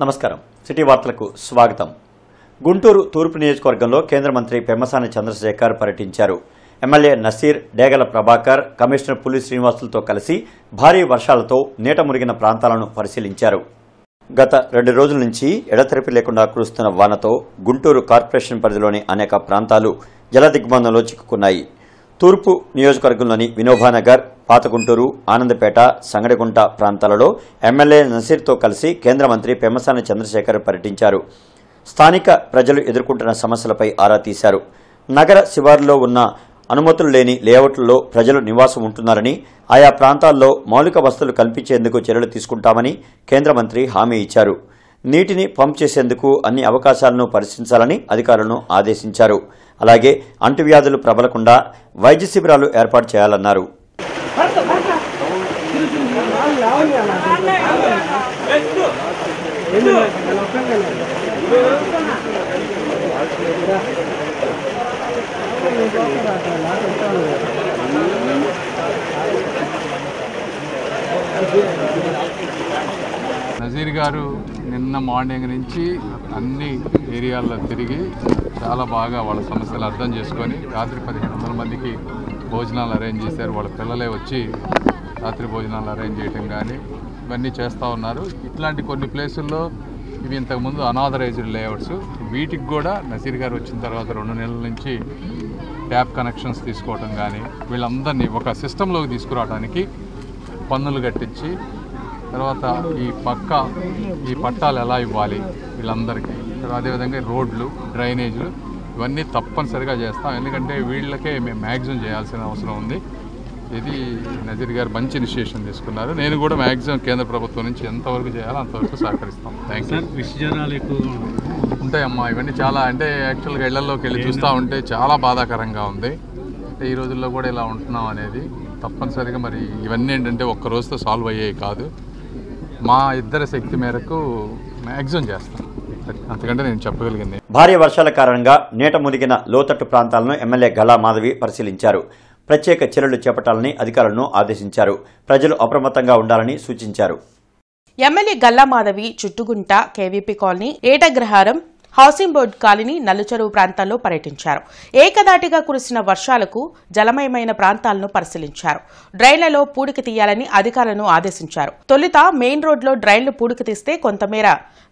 నమస్కారం సిటీ వార్తలకు స్వాగతం. గుంటూరు తూర్పు నియోజకవర్గంలో కేంద్ర మంత్రి పెమ్మసాని చంద్రశేఖర్ పర్యటించారు. ఎమ్మెల్యే నసీర్, డేగల ప్రభాకర్, కమిషనర్ పులి శ్రీనివాసులతో కలిసి భారీ వర్షాలతో నీట మునిగిన ప్రాంతాలను పరిశీలించారు. గత 2 రోజుల నుంచి ఎడతెరిపి లేకుండా కురుస్తున్న వానతో గుంటూరు కార్పొరేషన్ పరిధిలోని అనేక ప్రాంతాలు జలదిగ్బంధంలో చిక్కుకున్నాయి. తూర్పు నియోజకవర్గంలోని వినోబానగర్, పాతగుంటూరు, ఆనందపేట, సంగడిగుంట ప్రాంతాలలో ఎమ్మెల్యే నసీర్తో కలిసి కేంద్ర మంత్రి పెమ్మసాని చంద్రశేఖర్ పర్యటించారు. స్థానిక ప్రజలు ఎదుర్కొంటున్న సమస్యలపై ఆరా తీశారు. నగర శివారులో ఉన్న అనుమతులు లేని లేఅవుట్లలో ప్రజలు నివాసం ఉంటున్నారని, ఆయా ప్రాంతాల్లో మౌలిక వసతులు కల్పించేందుకు చర్యలు తీసుకుంటామని కేంద్ర మంత్రి హామీ ఇచ్చారు. నీటిని పంప్ చేసేందుకు అన్ని అవకాశాలను పరిశీలించాలని అధికారులను ఆదేశించారు. అలాగే అంటువ్యాధులు ప్రబలకుండా వైద్య శిబిరాలు ఏర్పాటు చేయాలన్నారు. నజీర్ గారు నిన్న మార్నింగ్ నుంచి అన్ని ఏరియాల్లో తిరిగి చాలా బాగా వాళ్ళ సమస్యలు అర్థం చేసుకొని రాత్రి 1500 మందికి భోజనాలు అరేంజ్ చేశారు. వాళ్ళ పిల్లలే వచ్చి రాత్రి భోజనాలు అరేంజ్ చేయటం కానీ ఇవన్నీ చేస్తూ ఉన్నారు. ఇట్లాంటి కొన్ని ప్లేసుల్లో ఇవి ఇంతకుముందు అనాథరైజ్డ్ లేఅవుట్స్, వీటికి కూడా నజీర్ గారు వచ్చిన తర్వాత 2 నెలల నుంచి ట్యాప్ కనెక్షన్స్ తీసుకోవటం కానీ వీళ్ళందరినీ ఒక సిస్టంలోకి తీసుకురావడానికి పన్నులు కట్టించి తర్వాత ఈ పట్టాలు ఎలా ఇవ్వాలి వీళ్ళందరికీ, అదేవిధంగా రోడ్లు, డ్రైనేజీలు ఇవన్నీ తప్పనిసరిగా చేస్తాం. ఎందుకంటే వీళ్ళకే మేము మ్యాక్సిమం చేయాల్సిన అవసరం ఉంది. ఇది నజీర్ గారు మంచి ఇనిషియేషన్ తీసుకున్నారు. నేను కూడా మ్యాక్సిమం కేంద్ర ప్రభుత్వం నుంచి ఎంతవరకు చేయాలో అంతవరకు సహకరిస్తాం. Thank you. విషయాలు ఎక్కువగా ఉంటాయమ్మా, ఇవన్నీ చాలా అంటే యాక్చువల్గా ఇళ్లలోకి వెళ్ళి చూస్తూ ఉంటే చాలా బాధాకరంగా ఉంది. అంటే ఈ రోజుల్లో కూడా ఇలా ఉంటున్నాం అనేది తప్పనిసరిగా మరి ఇవన్నీ ఏంటంటే ఒక్క రోజుతో సాల్వ్ అయ్యేవి కాదు. మా ఇద్దరి శక్తి మేరకు మ్యాక్సిమం చేస్తాం, అంతకంటే నేను చెప్పగలిగింది. భారీ వర్షాల కారణంగా నీట మునిగిన లోతట్టు ప్రాంతాలను ఎమ్మెల్యే గల్లా మాధవి పరిశీలించారు. ప్రత్యేక చర్యలు చేపట్టాలని అధికారులను ఆదేశించారు. ప్రజలు అప్రమత్తంగా ఉండాలని సూచించారు. MLA Galla Madhavi Chuttugunta, KVP colony, Etagraharam, housing board colony, Nallucheruvu ప్రాంతాల్లో పర్యటించారు. ఏకదాటిగా కురిసిన వర్షాలకు జలమయమైన ప్రాంతాలను పరిశీలించారు. డ్రైన్లలో పూడిక తీయాలని అధికారులను ఆదేశించారు. తొలుత మెయిన్ రోడ్లో డ్రైన్లు పూడిక తీస్తే కొంతమేర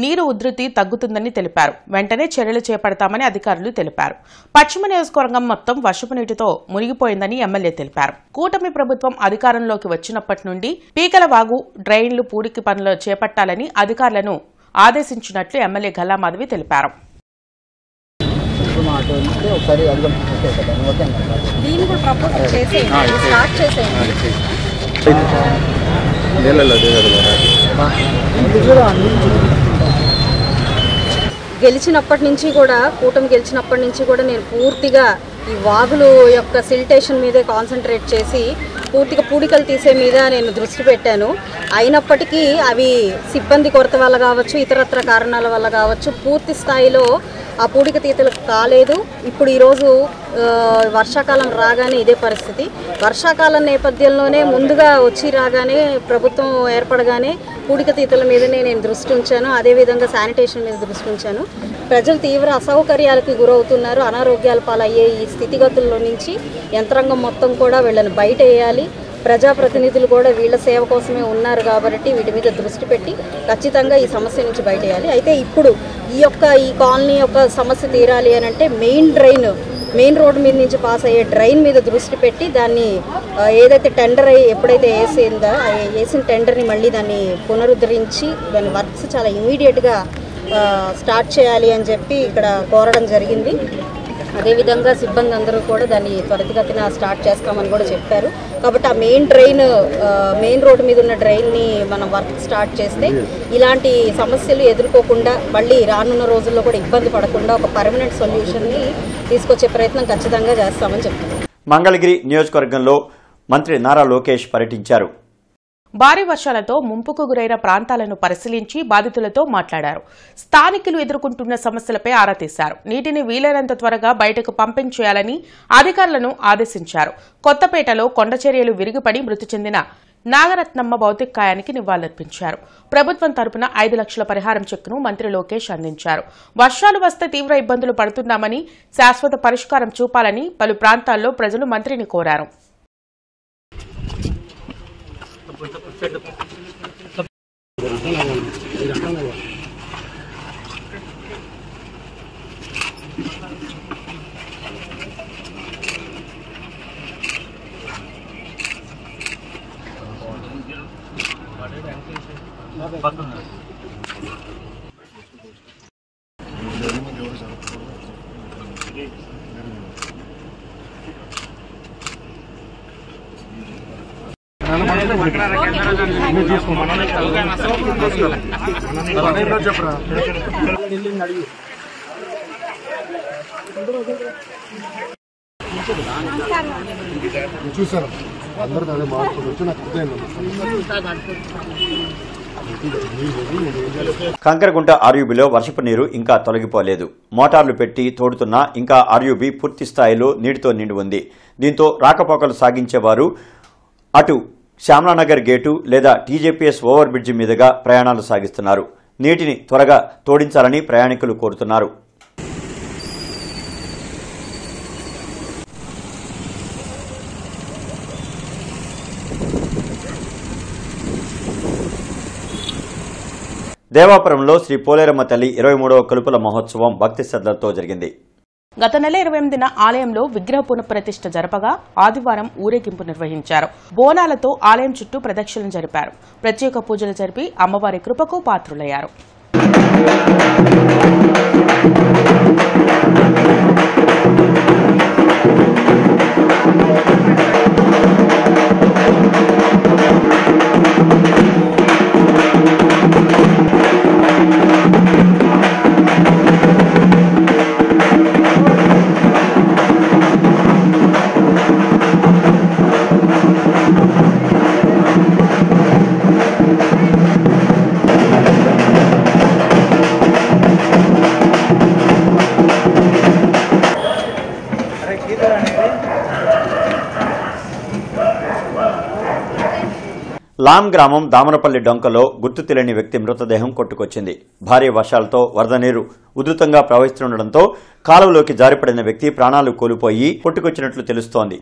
నీరు ఉధృతి తగ్గుతుందని తెలిపారు. వెంటనే చర్యలు చేపడతామని అధికారులు తెలిపారు. పశ్చిమ నియోజకవర్గం మొత్తం వర్షపు నీటితో మునిగిపోయిందని ఎమ్మెల్యే తెలిపారు. కూటమి ప్రభుత్వం అధికారంలోకి వచ్చినప్పటి నుండి పీకలవాగు, డ్రైన్లు పూడికి పనులు చేపట్టాలని అధికారులను ఆదేశించినట్లు ఎమ్మెల్యే గల్లా మాధవి తెలిపారు. గెలిచినప్పటి నుంచి కూడా, కూటమి గెలిచినప్పటి నుంచి కూడా నేను పూర్తిగా ఈ వాగులు యొక్క సిల్టేషన్ మీదే కాన్సన్ట్రేట్ చేసి పూర్తిగా పూడికలు తీసే మీద నేను దృష్టి పెట్టాను. అయినప్పటికీ అవి సిబ్బంది కొరత వల్ల కావచ్చు, ఇతరత్ర కారణాల వల్ల కావచ్చు, పూర్తి స్థాయిలో ఆ పూడిక తీతలు కాలేదు. ఇప్పుడు ఈరోజు వర్షాకాలం రాగానే ఇదే పరిస్థితి. వర్షాకాలం నేపథ్యంలోనే ముందుగా వచ్చి రాగానే ప్రభుత్వం ఏర్పడగానే పూడిక తీతల మీదనే నేను దృష్టి ఉంచాను. అదేవిధంగా శానిటేషన్ మీద దృష్టి ఉంచాను. ప్రజలు తీవ్ర అసౌకర్యాలకు గురవుతున్నారు. అనారోగ్యాల పాలయ్యే ఈ స్థితిగతుల్లో నుంచి యంత్రాంగం మొత్తం కూడా వీళ్ళని బయట వేయాలి. ప్రజాప్రతినిధులు కూడా వీళ్ళ సేవ కోసమే ఉన్నారు కాబట్టి వీటి మీద దృష్టి పెట్టి ఖచ్చితంగా ఈ సమస్య నుంచి బయటేయాలి. అయితే ఇప్పుడు ఈ కాలనీ యొక్క సమస్య తీరాలి అని అంటే మెయిన్ రోడ్డు మీద నుంచి పాస్ అయ్యే డ్రైన్ మీద దృష్టి పెట్టి దాన్ని ఏదైతే టెండర్ ఎప్పుడైతే వేసిన టెండర్ని మళ్ళీ దాన్ని పునరుద్ధరించి దాని వర్క్స్ చాలా ఇమీడియట్గా స్టార్ట్ చేయాలి అని చెప్పి ఇక్కడ కోరడం జరిగింది. అదేవిధంగా సిబ్బంది అందరూ కూడా దాన్ని త్వరితగతిన స్టార్ట్ చేస్తామని కూడా చెప్పారు. కాబట్టి ఆ మెయిన్ రోడ్డు మీద ఉన్న డ్రైన్ని మనం వర్క్ స్టార్ట్ చేస్తే ఇలాంటి సమస్యలు ఎదుర్కోకుండా మళ్ళీ రానున్న రోజుల్లో కూడా ఇబ్బంది పడకుండా ఒక పర్మనెంట్ సొల్యూషన్ని తీసుకొచ్చే ప్రయత్నం ఖచ్చితంగా చేస్తామని చెప్తున్నారు. మంగళగిరి నియోజకవర్గంలో మంత్రి నారా లోకేష్ పర్యటించారు. భారీ వర్షాలతో ముంపుకు గురైన ప్రాంతాలను పరిశీలించి బాధితులతో మాట్లాడారు. స్థానికులు ఎదుర్కొంటున్న సమస్యలపై ఆరా తీశారు. నీటిని వీలైనంత త్వరగా బయటకు పంపించేయాలని అధికారులను ఆదేశించారు. కొత్తపేటలో కొండచర్యలు విరిగిపడి మృతి చెందిన నాగరత్నమ్మ భౌతికాయానికి నివాళులర్పించారు. ప్రభుత్వం తరపున 5 లక్షల పరిహారం చెక్కును మంత్రి లోకేష్ అందించారు. వర్షాలు వస్తే తీవ్ర ఇబ్బందులు పడుతున్నామని, శాశ్వత పరిష్కారం చూపాలని పలు ప్రాంతాల్లో ప్రజలు మంత్రిని కోరారు. చూసాను అందరూ అదే మార్చుకోవచ్చు. నాకు కంకరగుంట ఆర్యూబీలో వర్షపు నీరు ఇంకా తొలగిపోలేదు. మోటార్లు పెట్టి తోడుతున్నా ఇంకా ఆర్యూబీ పూర్తి స్థాయిలో నీటితో నిండి ఉంది. దీంతో రాకపోకలు సాగించేవారు అటు శ్యామలానగర్ గేటు లేదా టీజేపీఎస్ ఓవర్ బ్రిడ్జి మీదుగా ప్రయాణాలు సాగిస్తున్నారు. నీటిని త్వరగా తోడించాలని ప్రయాణికులు కోరుతున్నారు. దేవాపురంలో శ్రీ పోలేరమ్మ తల్లి 23వ కొలుపుల మహోత్సవం భక్తి శ్రద్ధలతో జరిగింది. గత నెల 28న ఆలయంలో విగ్రహ పునఃప్రతిష్ఠ జరపగా ఆదివారం ఊరేగింపు నిర్వహించారు. బోనాలతో ఆలయం చుట్టూ ప్రదక్షిణలు జరిపారు. ప్రత్యేక పూజలు జరిపి అమ్మవారి కృపకు పాత్రులయ్యారు. లాం గ్రామం దామనపల్లి డొంకలో గుర్తు తెలియని వ్యక్తి మృతదేహం కొట్టుకొచ్చింది. భారీ వర్షాలతో వరద నీరు ఉధృతంగా ప్రవహిస్తుండటంతో కాలువలోకి జారిపడిన వ్యక్తి ప్రాణాలు కోల్పోయి కొట్టుకొచ్చినట్లు తెలుస్తోంది.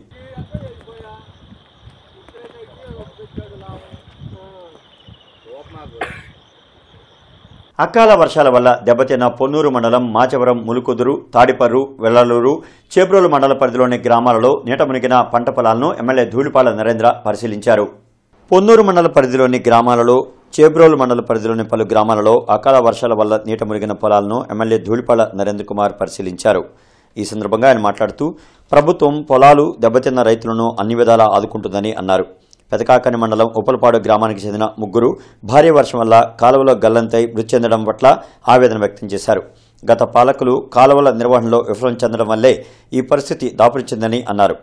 అకాల వర్షాల వల్ల దెబ్బతిన్న పొన్నూరు మండలం మాచవరం, ములుకుదురు, తాడిపర్రు, వెళ్లలూరు, చేబ్రోలు మండల పరిధిలోని గ్రామాలలో నీట మునిగిన పంట పొలాలను ఎమ్మెల్యే ధూళిపాల నరేంద్ర పరిశీలించారు. పొన్నూరు మండల పరిధిలోని గ్రామాలలో, చేబ్రోలు మండల పరిధిలోని పలు గ్రామాలలో అకాల వర్షాల వల్ల నీట మునిగిన పొలాలను ఎమ్మెల్యే ధూళిపాల నరేంద్ర కుమార్ పరిశీలించారు. ఈ సందర్భంగా ఆయన మాట్లాడుతూ ప్రభుత్వం పొలాలు దెబ్బతిన్న రైతులను అన్ని విధాలా ఆదుకుంటుందని అన్నారు. పెదకాకని మండలం ఉప్పలపాడు గ్రామానికి చెందిన ముగ్గురు భారీ వర్షం వల్ల కాలువలో గల్లంతై మృతి చెందడం పట్ల ఆవేదన వ్యక్తం చేశారు. గత పాలకులు కాలువల నిర్వహణలో విఫలం చెందడం వల్లే ఈ పరిస్థితి దాపురించిందని అన్నారు.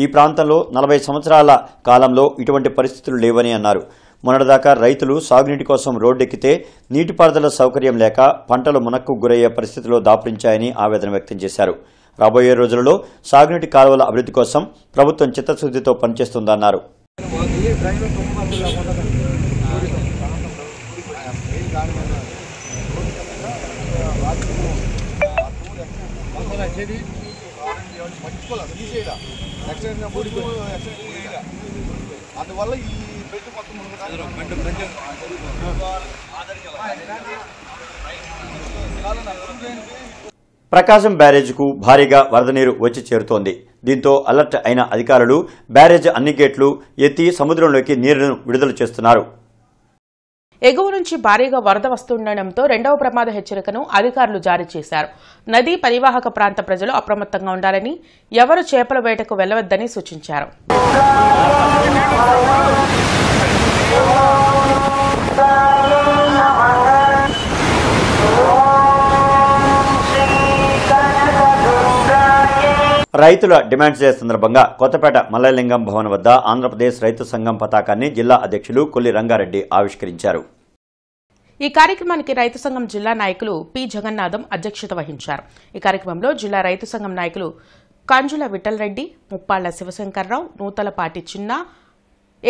ఈ ప్రాంతంలో 40 సంవత్సరాల కాలంలో ఇటువంటి పరిస్థితులు లేవని అన్నారు. మొన్నటిదాకా రైతులు సాగునీటి కోసం రోడ్డెక్కితే నీటిపారుదల సౌకర్యం లేక పంటలు మునక్కు గురయ్యే పరిస్థితిలో దాపురించాయని ఆవేదన వ్యక్తం చేశారు. రాబోయే రోజులలో సాగునీటి కాలువల అభివృద్ధి కోసం ప్రభుత్వం చిత్తశుద్ధితో పనిచేస్తుందన్నారు. ప్రకాశం బ్యారేజ్కు భారీగా వరద నీరు వచ్చి చేరుతోంది. దీంతో అలర్ట్ అయిన అధికారులు బ్యారేజ్ అన్ని గేట్లు ఎత్తి సముద్రంలోకి నీరును విడుదల చేస్తున్నారు. ఎగువ నుంచి భారీగా వరద వస్తుండటంతో 2వ ప్రమాద హెచ్చరికను అధికారులు జారీ చేశారు. నదీ పరివాహక ప్రాంత ప్రజలు అప్రమత్తంగా ఉండాలని, ఎవరు చేపల వేటకు వెళ్లవద్దని సూచించారు. రైతుల డిమాండ్స్ డే సందర్భంగా కొత్తపేట మల్లలింగం భవన్ వద్ద ఆంధ్రప్రదేశ్ రైతు సంఘం పతాకాన్ని జిల్లా అధ్యక్షులు కొల్లి రంగారెడ్డి ఆవిష్కరించారు. ఈ కార్యక్రమానికి రైతు సంఘం జిల్లా నాయకులు పి జగన్నాథం అధ్యక్షత వహించారు. ఈ కార్యక్రమంలో జిల్లా రైతు సంఘం నాయకులు కంజుల విఠలరెడ్డి, ముప్పాళ్ల శివశంకర్రావు, నూతలపాటి చిన్న,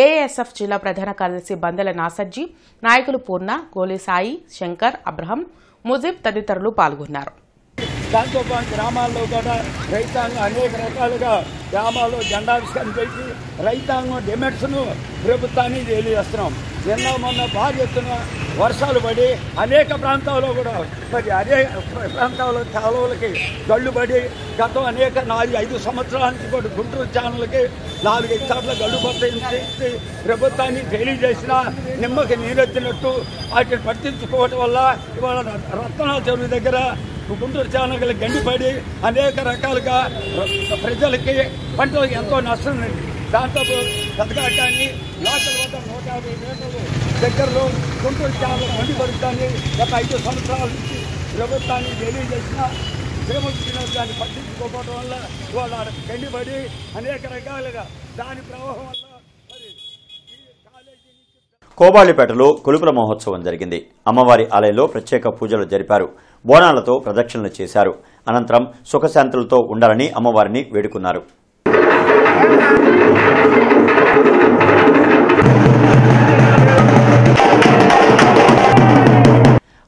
ఏఎస్ఎఫ్ జిల్లా ప్రధాన కార్యదర్శి బందెల నాసర్జీ, నాయకులు పూర్ణ, గోలే సాయి, శంకర్, అబ్రహం, ముజీబ్ తదితరులు పాల్గొన్నారు. దాంతోపాటు గ్రామాల్లో కూడా రైతాంగం అనేక రకాలుగా గ్రామాల్లో జెండావిష్కరణ చేసి రైతాంగం డిమాండ్స్ను ప్రభుత్వానికి తెలియజేస్తున్నాం. నిన్న మొన్న భారీ ఎత్తున వర్షాలు పడి అనేక ప్రాంతాల్లో కూడా మరి అనేక ప్రాంతాల్లో కాలువలకి గళ్ళు పడి గతం అనేక 4-5 సంవత్సరాల నుంచి కూడా గుంటూరు ఛానల్కి 4-5 సార్లు గళ్ళు పట్టి ప్రభుత్వాన్ని తెలియజేసిన నిమ్మకి నీరెత్తినట్టు వాటిని పట్టించుకోవటం వల్ల ఇవాళ రత్నాల చెరువు దగ్గర గుంటూరు ఛానల్కి గండిపడి అనేక రకాలుగా ప్రజలకి పంటలకు ఎంతో నష్టం ఉంది. దాంతో బతకాటాన్ని లోకల్ వద్ద 150 మీటర్లు దగ్గరలో గుంటూరు ఛానల్ గండిపడుతాన్ని గత 5 సంవత్సరాల నుంచి ప్రభుత్వాన్ని తెలియజేసిన శ్రీమంతులు దాన్ని పట్టించుకోవడం వల్ల వాళ్ళ గండిపడి అనేక రకాలుగా దాని ప్రవాహం వల్ల కోబాళ్లిపేటలో కొలుపుల మహోత్సవం జరిగింది. అమ్మవారి ఆలయంలో ప్రత్యేక పూజలు జరిపారు. బోనాలతో ప్రదక్షిణలు చేశారు. అనంతరం సుఖశాంతులతో ఉండాలని అమ్మవారిని వేడుకున్నారు.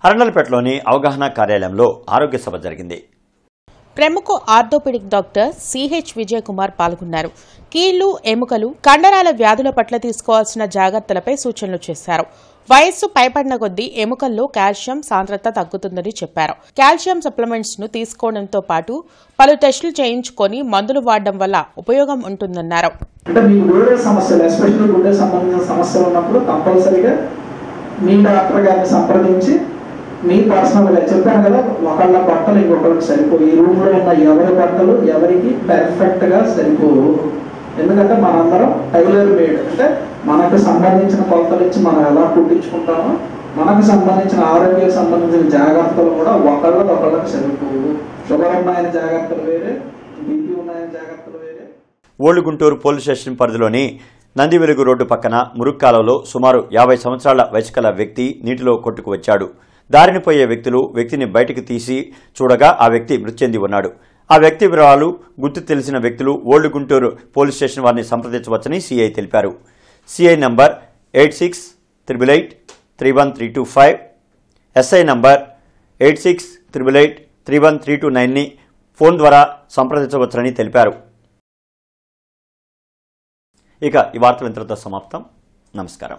అరండల్పేటలోని అవగాహన కార్యాలయంలో ఆరోగ్య సభ జరిగింది. ప్రముఖ orthopedic doctor CH Vijay Kumar పాల్గొన్నారు. కీళ్లు, ఎముకలు, కండరాల వ్యాధుల పట్ల తీసుకోవాల్సిన జాగ్రత్తలపై సూచనలు చేశారు. వయస్సు పైపడిన కొద్దీ ఎముకల్లో కాల్షియం సాంద్రత తగ్గుతుందని చెప్పారు. కాల్షియం సప్లిమెంట్స్ ను తీసుకోవడంతో పాటు పలు టెస్టులు చేయించుకొని మందులు వాడడం వల్ల ఉపయోగం ఉంటుందన్నారు. అంటే మీకు గుండె సమస్యలు, ఎస్పెషల్లీ గుండె సంబంధించిన సమస్యలు ఉన్నప్పుడు కంపల్సరీగా మీ డాక్టర్ గారిని సంప్రదించి మీ పర్సనల్గా చెప్పాను కదా, ఒకళ్ళ బట్టలు ఇంకొకరికి సరిపోవు. ఈ రూమ్లో ఉన్న ఎవరి బట్టలు ఎవరికి పెర్ఫెక్ట్గా సరిపోవు. ఎందుకంటే మనందరం టైలర్ మేడ్, అంటే మనకు సంబంధించిన కొలతలు ఇచ్చి మనం ఎలా కుట్టించుకుంటామో మనకు సంబంధించిన ఆరోగ్యానికి సంబంధించిన జాగ్రత్తలు కూడా ఒకళ్ళకి సరిపోవు. షుగర్ ఉన్నాయని జాగ్రత్తలు వేరే, బీపీ ఉన్నాయని జాగ్రత్తలు వేరే. ఓల్డ్ గుంటూరు పోలీస్ స్టేషన్ పరిధిలోని నందివెలుగు రోడ్డు పక్కన మురుక్కాలలో సుమారు 50 సంవత్సరాల వయసు గల వ్యక్తి నీటిలో కొట్టుకు వచ్చాడు. దారిని పోయే వ్యక్తిని బయటకు తీసి చూడగా ఆ వ్యక్తి మృతి చెంది ఉన్నాడు. ఆ వ్యక్తి వివరాలు గుర్తు తెలిసిన వ్యక్తులు ఓల్డ్ గుంటూరు పోలీస్ స్టేషన్ వారిని సంప్రదించవచ్చని సీఐ తెలిపారు. సీఐ నంబర్ 8688831325, ఎస్ఐ నంబర్ 8688831329ని ఫోన్ ద్వారా సంప్రదించవచ్చని తెలిపారు. ఇక ఈ వార్తలు ఇంతటితో సమాప్తం. నమస్కారం.